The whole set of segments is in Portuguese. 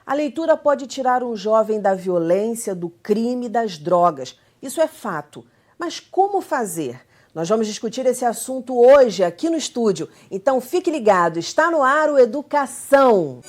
A leitura pode tirar um jovem da violência, do crime e das drogas. Isso é fato. Mas como fazer? Nós vamos discutir esse assunto hoje aqui no estúdio. Então fique ligado, está no ar o Educação.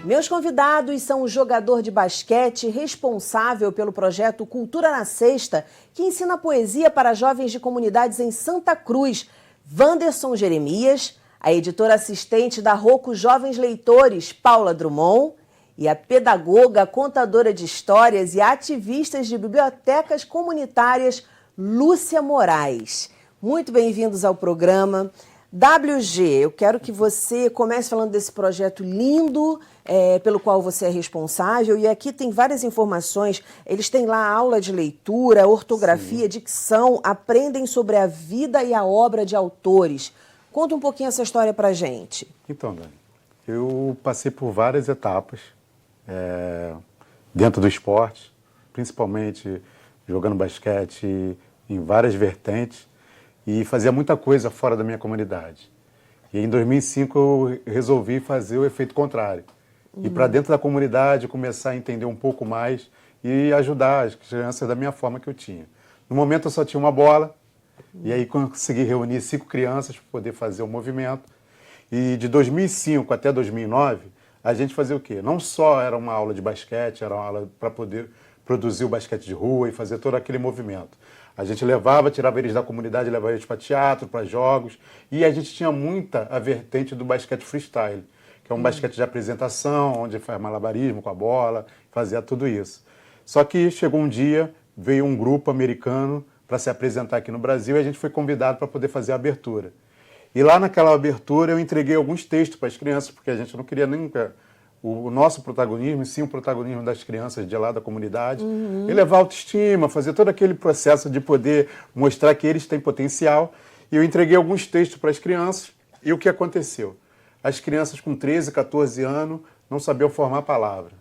Meus convidados são o jogador de basquete responsável pelo projeto Cultura na Sexta, que ensina poesia para jovens de comunidades em Santa Cruz, Wanderson Jeremias, a editora assistente da Rocco Jovens Leitores, Paula Drummond, e a pedagoga, contadora de histórias e ativista de bibliotecas comunitárias, Lúcia Moraes. Muito bem-vindos ao programa. WG, eu quero que você comece falando desse projeto lindo, pelo qual você é responsável, e aqui tem várias informações. Eles têm lá aula de leitura, ortografia, Sim. Dicção, aprendem sobre a vida e a obra de autores. Conta um pouquinho essa história pra gente. Então, Dani, eu passei por várias etapas dentro do esporte, principalmente jogando basquete em várias vertentes, e fazia muita coisa fora da minha comunidade. E em 2005 eu resolvi fazer o efeito contrário. Ir para dentro da comunidade, começar a entender um pouco mais e ajudar as crianças da minha forma que eu tinha. No momento eu só tinha uma bola, e aí consegui reunir 5 crianças para poder fazer o movimento. E de 2005 até 2009, a gente fazia o quê? Não só era uma aula de basquete, era uma aula para poder produzir o basquete de rua e fazer todo aquele movimento. A gente levava, tirava eles da comunidade, levava eles para teatro, para jogos. E a gente tinha muita a vertente do basquete freestyle, que é um basquete de apresentação, onde faz malabarismo com a bola, fazia tudo isso. Só que chegou um dia, veio um grupo americano para se apresentar aqui no Brasil e a gente foi convidado para poder fazer a abertura. E lá naquela abertura eu entreguei alguns textos para as crianças, porque a gente não queria nunca o nosso protagonismo, e sim o protagonismo das crianças de lá da comunidade, elevar a autoestima, fazer todo aquele processo de poder mostrar que eles têm potencial. E eu entreguei alguns textos para as crianças, e o que aconteceu? As crianças com 13, 14 anos não sabiam formar palavra,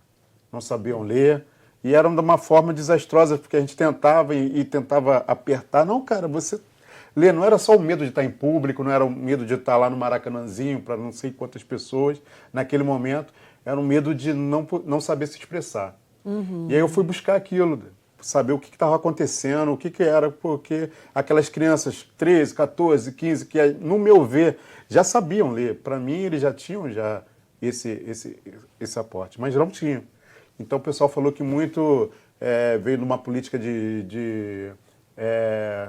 não sabiam ler, e eram de uma forma desastrosa, porque a gente tentava e tentava apertar. Não, cara, você lê, não era só o medo de estar em público, não era o medo de estar lá no Maracanãzinho para não sei quantas pessoas naquele momento, era um medo de não saber se expressar. E aí eu fui buscar aquilo, saber o que estava acontecendo, o que era, porque aquelas crianças 13, 14, 15, que no meu ver já sabiam ler, para mim eles já tinham esse aporte, mas não tinham. Então o pessoal falou que muito veio de uma política que é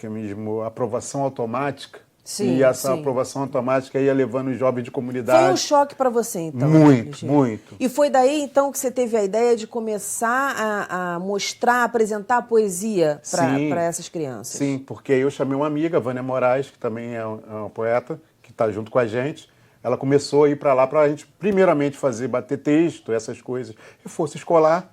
mesmo, aprovação automática. Sim, e essa sim. aprovação automática ia levando os jovens de comunidade. Foi um choque para você, então? Muito, muito. E foi daí, então, que você teve a ideia de começar a mostrar, a apresentar a poesia para essas crianças? Sim, porque aí eu chamei uma amiga, Vânia Moraes, que também é uma poeta, que está junto com a gente. Ela começou a ir para lá para a gente, primeiramente, bater texto, essas coisas, reforço escolar,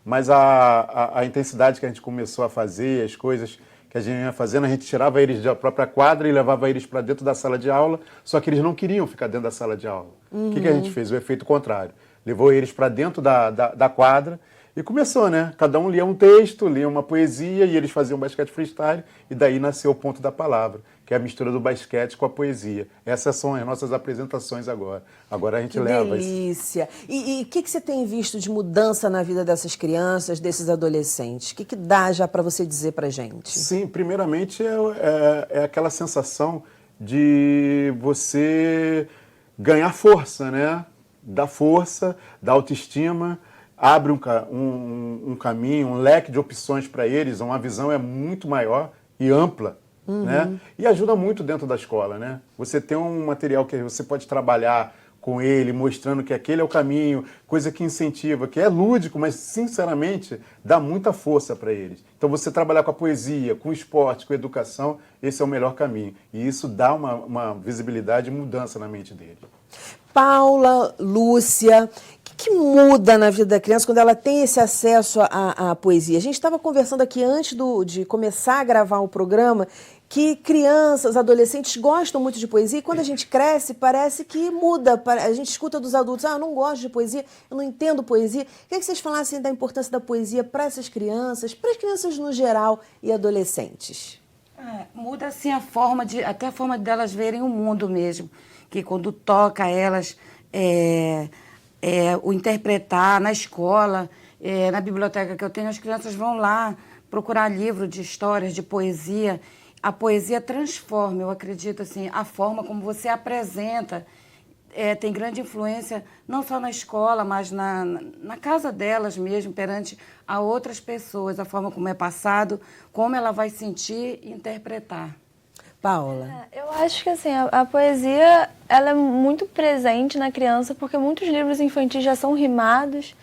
mas a intensidade que a gente começou a fazer, as coisas que a gente ia fazendo, a gente tirava eles da própria quadra e levava eles para dentro da sala de aula, só que eles não queriam ficar dentro da sala de aula. O que a gente fez? O efeito contrário. Levou eles para dentro da quadra e começou, né? Cada um lia um texto, lia uma poesia e eles faziam basquete freestyle e daí nasceu o Ponto da Palavra, que é a mistura do basquete com a poesia. Essas são as nossas apresentações agora. Agora a gente leva isso. Que delícia! E o que você tem visto de mudança na vida dessas crianças, desses adolescentes? O que dá já para você dizer para gente? Sim, primeiramente é aquela sensação de você ganhar força, né? Dar força, dar autoestima, abre um caminho, um leque de opções para eles, uma visão é muito maior e ampla. Né? E ajuda muito dentro da escola, né? Você tem um material que você pode trabalhar com ele, mostrando que aquele é o caminho, coisa que incentiva, que é lúdico, mas sinceramente dá muita força para eles. Então você trabalhar com a poesia, com o esporte, com a educação, esse é o melhor caminho. E isso dá uma visibilidade e mudança na mente deles. Paula, Lúcia, o que muda na vida da criança quando ela tem esse acesso à poesia? A gente estava conversando aqui antes de começar a gravar o programa que crianças, adolescentes gostam muito de poesia e quando a gente cresce parece que muda. A gente escuta dos adultos, eu não gosto de poesia, eu não entendo poesia. Queria que vocês falassem da importância da poesia para essas crianças, para as crianças no geral e adolescentes. Muda assim até a forma delas verem o mundo mesmo, que quando toca elas, o interpretar na escola, na biblioteca que eu tenho, as crianças vão lá procurar livro de histórias, de poesia. A poesia transforma, eu acredito, assim, a forma como você apresenta. Tem grande influência, não só na escola, mas na casa delas mesmo, perante a outras pessoas, a forma como é passado, como ela vai sentir e interpretar. Paula? Eu acho que assim, a poesia ela é muito presente na criança, porque muitos livros infantis já são rimados.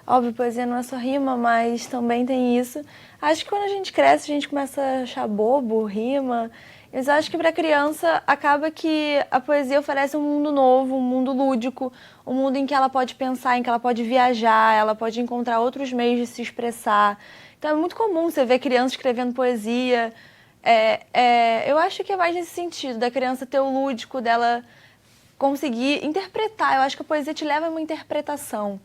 Óbvio, poesia não é só rima, mas também tem isso. Acho que quando a gente cresce, a gente começa a achar bobo, rima. Mas eu acho que para a criança acaba que a poesia oferece um mundo novo, um mundo lúdico, um mundo em que ela pode pensar, em que ela pode viajar, ela pode encontrar outros meios de se expressar. Então é muito comum você ver crianças escrevendo poesia. Eu acho que é mais nesse sentido, da criança ter o lúdico, dela conseguir interpretar. Eu acho que a poesia te leva a uma interpretação.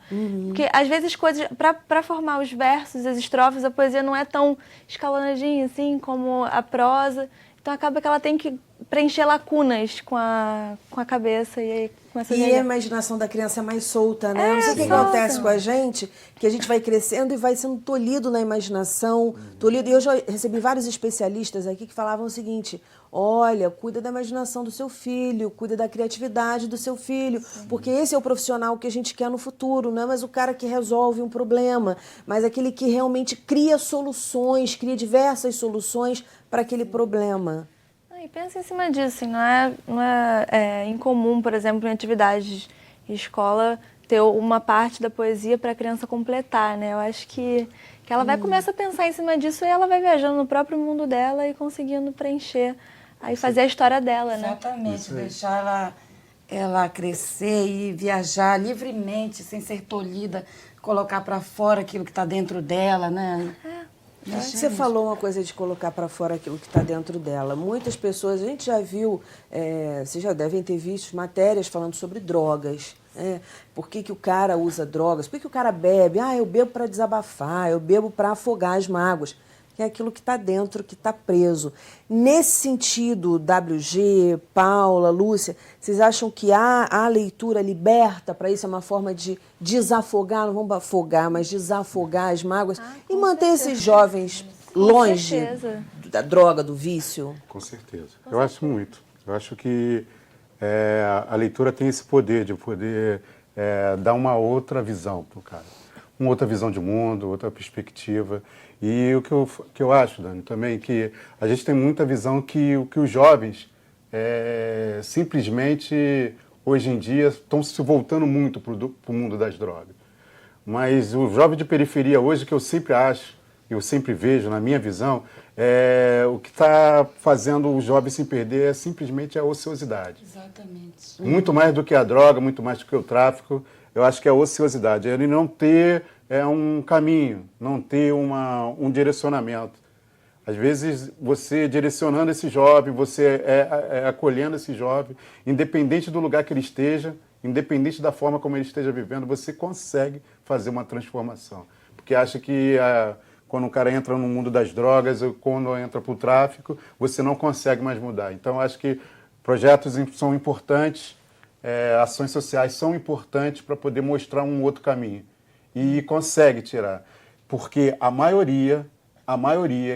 Porque, às vezes, coisas para formar os versos, as estrofes, a poesia não é tão escalonadinha assim como a prosa. Então, acaba que ela tem que preencher lacunas com a cabeça e aí começa a E a imaginação da criança é mais solta, né? Eu não sei o que acontece com a gente, que a gente vai crescendo e vai sendo tolhido na imaginação, tolhido. E eu já recebi vários especialistas aqui que falavam o seguinte: olha, cuida da imaginação do seu filho, cuida da criatividade do seu filho, porque esse é o profissional que a gente quer no futuro, não é mais o cara que resolve um problema, mas aquele que realmente cria soluções, cria diversas soluções para aquele problema. E pensa em cima disso, assim, não é incomum, por exemplo, em atividades de escola, ter uma parte da poesia para a criança completar, né? Eu acho que ela vai começar a pensar em cima disso e ela vai viajando no próprio mundo dela e conseguindo preencher, aí fazer a história dela, né? Exatamente, deixar ela crescer e viajar livremente, sem ser tolhida, colocar para fora aquilo que está dentro dela, né? Você falou uma coisa de colocar para fora aquilo que está dentro dela. Muitas pessoas, a gente já viu, vocês já devem ter visto matérias falando sobre drogas. Por que o cara usa drogas? Por que o cara bebe? Eu bebo para desabafar, eu bebo para afogar as mágoas. Que é aquilo que está dentro, que está preso. Nesse sentido, WG, Paula, Lúcia, vocês acham que a leitura liberta para isso? É uma forma de desafogar, não vamos afogar, mas desafogar as mágoas e manter esses jovens longe da droga, do vício? Com certeza. Eu acho muito. Eu acho que a leitura tem esse poder de poder dar uma outra visão para o cara. Uma outra visão de mundo, outra perspectiva. E o que eu acho, Dani, também, que a gente tem muita visão que os jovens simplesmente, hoje em dia, estão se voltando muito para o mundo das drogas. Mas o jovem de periferia hoje, que eu sempre acho, eu sempre vejo, na minha visão, o que está fazendo o jovem se perder é simplesmente a ociosidade. Exatamente. Muito mais do que a droga, muito mais do que o tráfico, eu acho que é a ociosidade. Ele não ter um caminho, não ter um direcionamento. Às vezes, você direcionando esse jovem, você acolhendo esse jovem, independente do lugar que ele esteja, independente da forma como ele esteja vivendo, você consegue fazer uma transformação. Porque acha que quando o cara entra no mundo das drogas ou quando entra para o tráfico, você não consegue mais mudar. Então, acho que projetos são importantes, ações sociais são importantes para poder mostrar um outro caminho. E consegue tirar. Porque a maioria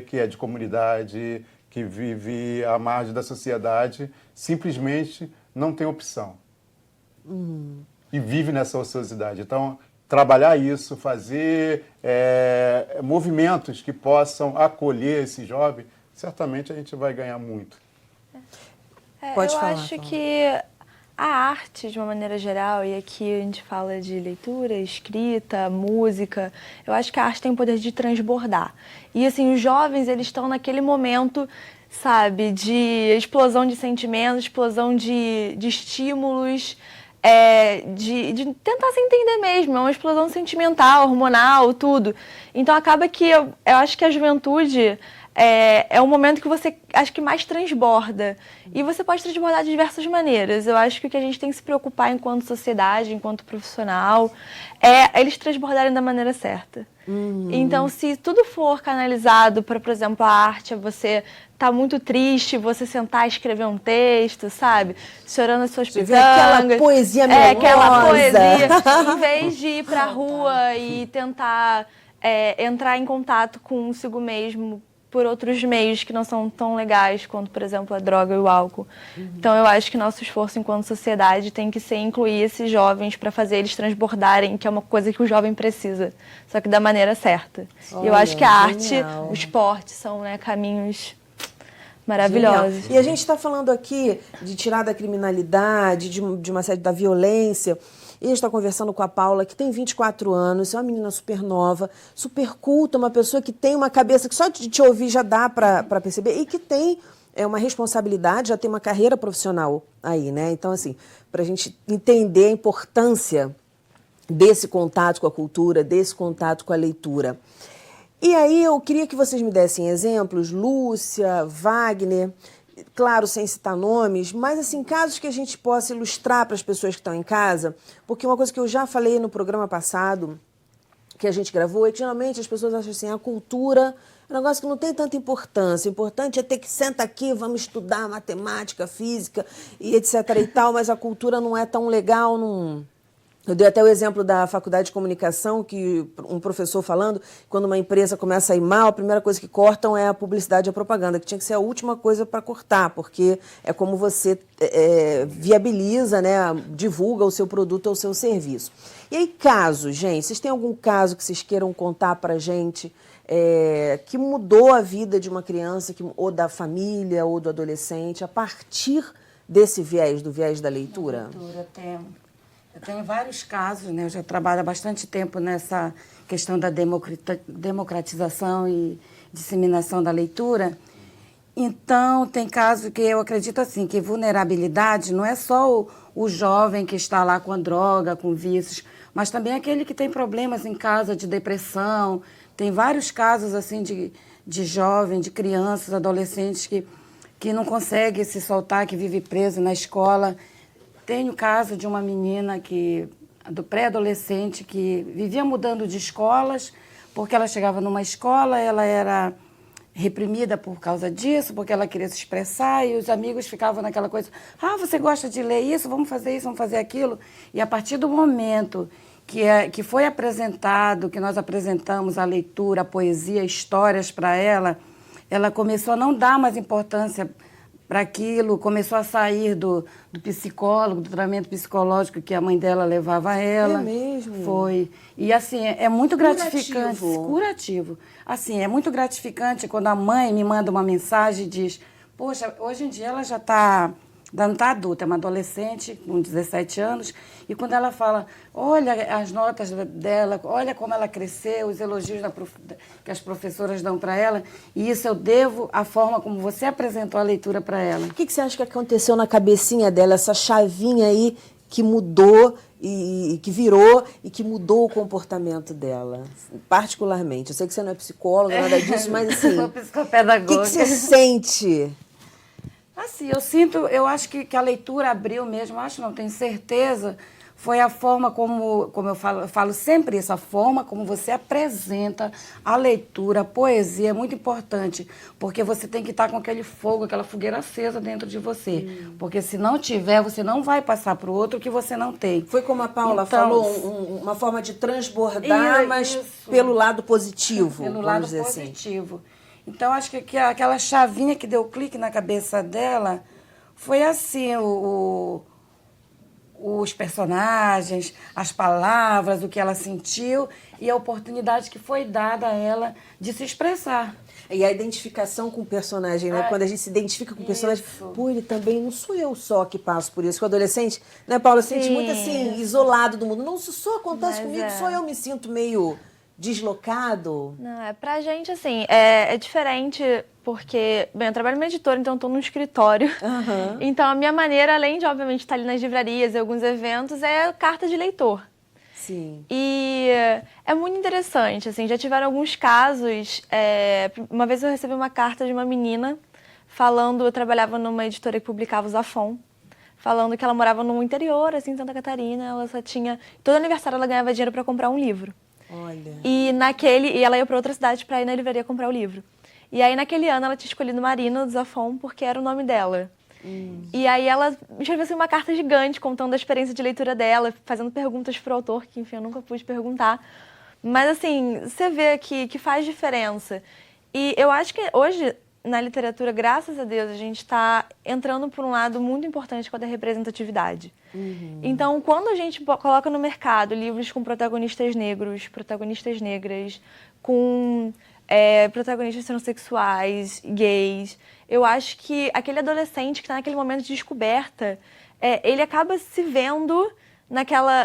que é de comunidade, que vive à margem da sociedade, simplesmente não tem opção. E vive nessa ociosidade. Então, trabalhar isso, fazer movimentos que possam acolher esse jovem, certamente a gente vai ganhar muito. Pode falar, eu acho Paula. que a arte, de uma maneira geral, e aqui a gente fala de leitura, escrita, música, eu acho que a arte tem o poder de transbordar. E, assim, os jovens, eles estão naquele momento, sabe, de explosão de sentimentos, explosão de estímulos, de tentar se entender mesmo, é uma explosão sentimental, hormonal, tudo. Então, acaba que eu acho que a juventude, é um momento que você, acho que mais transborda. E você pode transbordar de diversas maneiras. Eu acho que o que a gente tem que se preocupar enquanto sociedade, enquanto profissional, é eles transbordarem da maneira certa. Então, se tudo for canalizado para, por exemplo, a arte, você tá muito triste, você sentar e escrever um texto, sabe? Chorando as suas pitangas. Aquela poesia melosa. Aquela poesia. Em vez de ir pra rua e tentar entrar em contato consigo mesmo por outros meios que não são tão legais quanto, por exemplo, a droga e o álcool. Então, eu acho que nosso esforço enquanto sociedade tem que ser incluir esses jovens para fazer eles transbordarem, que é uma coisa que o jovem precisa, só que da maneira certa. E eu acho que a arte, o esporte são, né, caminhos maravilhosos. Genial. E a gente está falando aqui de tirar da criminalidade, de uma série da violência. E a gente está conversando com a Paula, que tem 24 anos, é uma menina super nova, super culta, uma pessoa que tem uma cabeça que só de te ouvir já dá para perceber e que tem uma responsabilidade, já tem uma carreira profissional aí, né? Então, assim, para a gente entender a importância desse contato com a cultura, desse contato com a leitura. E aí eu queria que vocês me dessem exemplos, Lúcia, Wagner, claro, sem citar nomes, mas assim, casos que a gente possa ilustrar para as pessoas que estão em casa, porque uma coisa que eu já falei no programa passado, que a gente gravou, é que geralmente as pessoas acham assim, a cultura é um negócio que não tem tanta importância, o importante é ter que sentar aqui, vamos estudar matemática, física e etc e tal, mas a cultura não é tão legal, não... Eu dei até o exemplo da faculdade de comunicação, que um professor falando, quando uma empresa começa a ir mal, a primeira coisa que cortam é a publicidade e a propaganda, que tinha que ser a última coisa para cortar, porque é como você viabiliza, né, divulga o seu produto ou o seu serviço. E aí, casos, gente, vocês têm algum caso que vocês queiram contar para a gente que mudou a vida de uma criança, ou da família, ou do adolescente, a partir desse viés, do viés da leitura? Eu tenho vários casos, né? Eu já trabalho há bastante tempo nessa questão da democratização e disseminação da leitura. Então, tem casos que eu acredito assim, que vulnerabilidade não é só o jovem que está lá com a droga, com vícios, mas também aquele que tem problemas em casa de depressão. Tem vários casos assim de jovens, de crianças, adolescentes que não conseguem se soltar, que vive preso na escola. Tem o caso de uma menina do pré-adolescente que vivia mudando de escolas, porque ela chegava numa escola, ela era reprimida por causa disso, porque ela queria se expressar, e os amigos ficavam naquela coisa, você gosta de ler isso, vamos fazer isso, vamos fazer aquilo. E a partir do momento que foi apresentado, que nós apresentamos a leitura, a poesia, histórias para ela, ela começou a não dar mais importância para aquilo, começou a sair do psicólogo, do tratamento psicológico que a mãe dela levava a ela. É mesmo? Foi. E assim, é muito gratificante. Curativo. Assim, é muito gratificante quando a mãe me manda uma mensagem e diz, poxa, hoje em dia ela já não está adulta, é uma adolescente com 17 anos, e quando ela fala, olha as notas dela, olha como ela cresceu, os elogios que as professoras dão para ela, e isso eu devo à forma como você apresentou a leitura para ela. O que você acha que aconteceu na cabecinha dela, essa chavinha aí que mudou e que virou e que mudou o comportamento dela, particularmente? Eu sei que você não é psicóloga, nada disso, mas assim, sou psicopedagoga. O que você sente? Assim, eu acho que a leitura abriu mesmo, não tenho certeza, foi a forma como eu falo sempre isso, a forma como você apresenta a leitura, a poesia é muito importante, porque você tem que estar com aquele fogo, aquela fogueira acesa dentro de você, porque se não tiver, você não vai passar para o outro que você não tem. Foi como a Paula falou, uma forma de transbordar, mas pelo lado positivo, pelo lado positivo. Assim. Então, acho que aquela chavinha que deu clique na cabeça dela foi assim, os personagens, as palavras, o que ela sentiu e a oportunidade que foi dada a ela de se expressar. E a identificação com o personagem, né? Quando a gente se identifica com o personagem, ele também não sou eu só que passo por isso. Com o adolescente, né, Paula, se sente muito assim, isolado do mundo. Não, isso só acontece comigo, só eu me sinto meio deslocado. Não, pra gente, assim, é diferente porque, bem, eu trabalho como editora, então eu tô no escritório. Uhum. Então a minha maneira, além de, obviamente, estar ali nas livrarias e alguns eventos, é carta de leitor. Sim. E é muito interessante, assim, já tiveram alguns casos. Uma vez eu recebi uma carta de uma menina falando, eu trabalhava numa editora que publicava o Zafon, falando que ela morava no interior, assim, em Santa Catarina, ela só tinha... Todo aniversário ela ganhava dinheiro para comprar um livro. Olha. E ela ia para outra cidade para ir na livraria comprar o livro. E aí, naquele ano, ela tinha escolhido Marina do Zafon porque era o nome dela. E aí ela escreveu assim, uma carta gigante contando a experiência de leitura dela, fazendo perguntas pro autor, que enfim, eu nunca pude perguntar. Mas assim, você vê que faz diferença. E eu acho que hoje, na literatura, graças a Deus, a gente está entrando por um lado muito importante que é a da representatividade. Então, quando a gente coloca no mercado livros com protagonistas negros, protagonistas negras, com protagonistas transexuais, gays, eu acho que aquele adolescente que está naquele momento de descoberta, ele acaba se vendo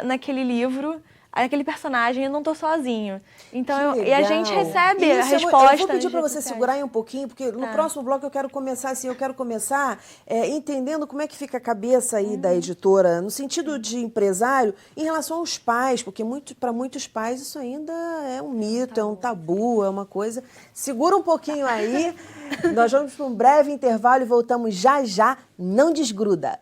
naquele livro, aquele personagem, eu não tô sozinho. Então, e a gente recebe a resposta. Eu vou pedir para você segurar aí um pouquinho, porque no próximo bloco eu quero começar entendendo como é que fica a cabeça aí da editora, no sentido de empresário, em relação aos pais, porque para muitos pais isso ainda é um mito, é um tabu, é uma coisa. Segura um pouquinho aí, nós vamos para um breve intervalo e voltamos já já, não desgruda.